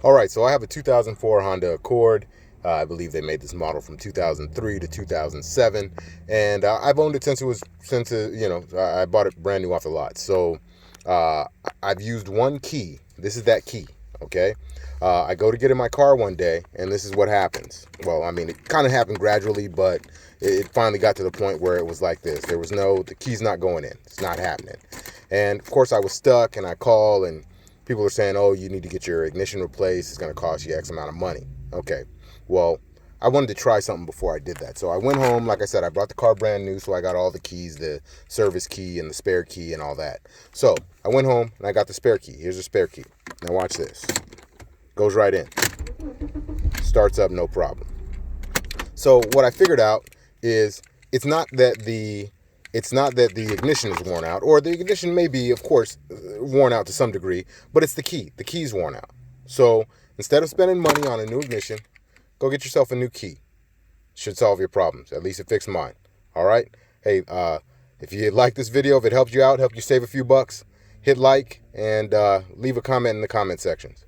All right, so I have a 2004 Honda Accord. I believe they made this model from 2003 to 2007, and I've owned it since I bought it brand new off the lot. So uh, I've used one key. This is that key. Okay. I go to get in my car one day, and this is what happens. Well, I mean, it kind of happened gradually, but it finally got to the point where it was like this. The key's not going in. It's not happening. And of course, I was stuck, and I call, and people are saying, oh, you need to get your ignition replaced. It's going to cost you X amount of money. Okay. Well, I wanted to try something before I did that. So I went home. Like I said, I brought the car brand new, so I got all the keys, the service key and the spare key and all that. So I went home and I got the spare key. Here's the spare key. Now watch this. Goes right in. Starts up, no problem. So what I figured out is it's not that the ignition is worn out, or the ignition may be, of course, worn out to some degree, but it's the key. The key's worn out. So instead of spending money on a new ignition, go get yourself a new key. Should solve your problems. At least it fixed mine. All right. Hey, if you like this video, if it helped you out, helped you save a few bucks, hit like and leave a comment in the comment sections.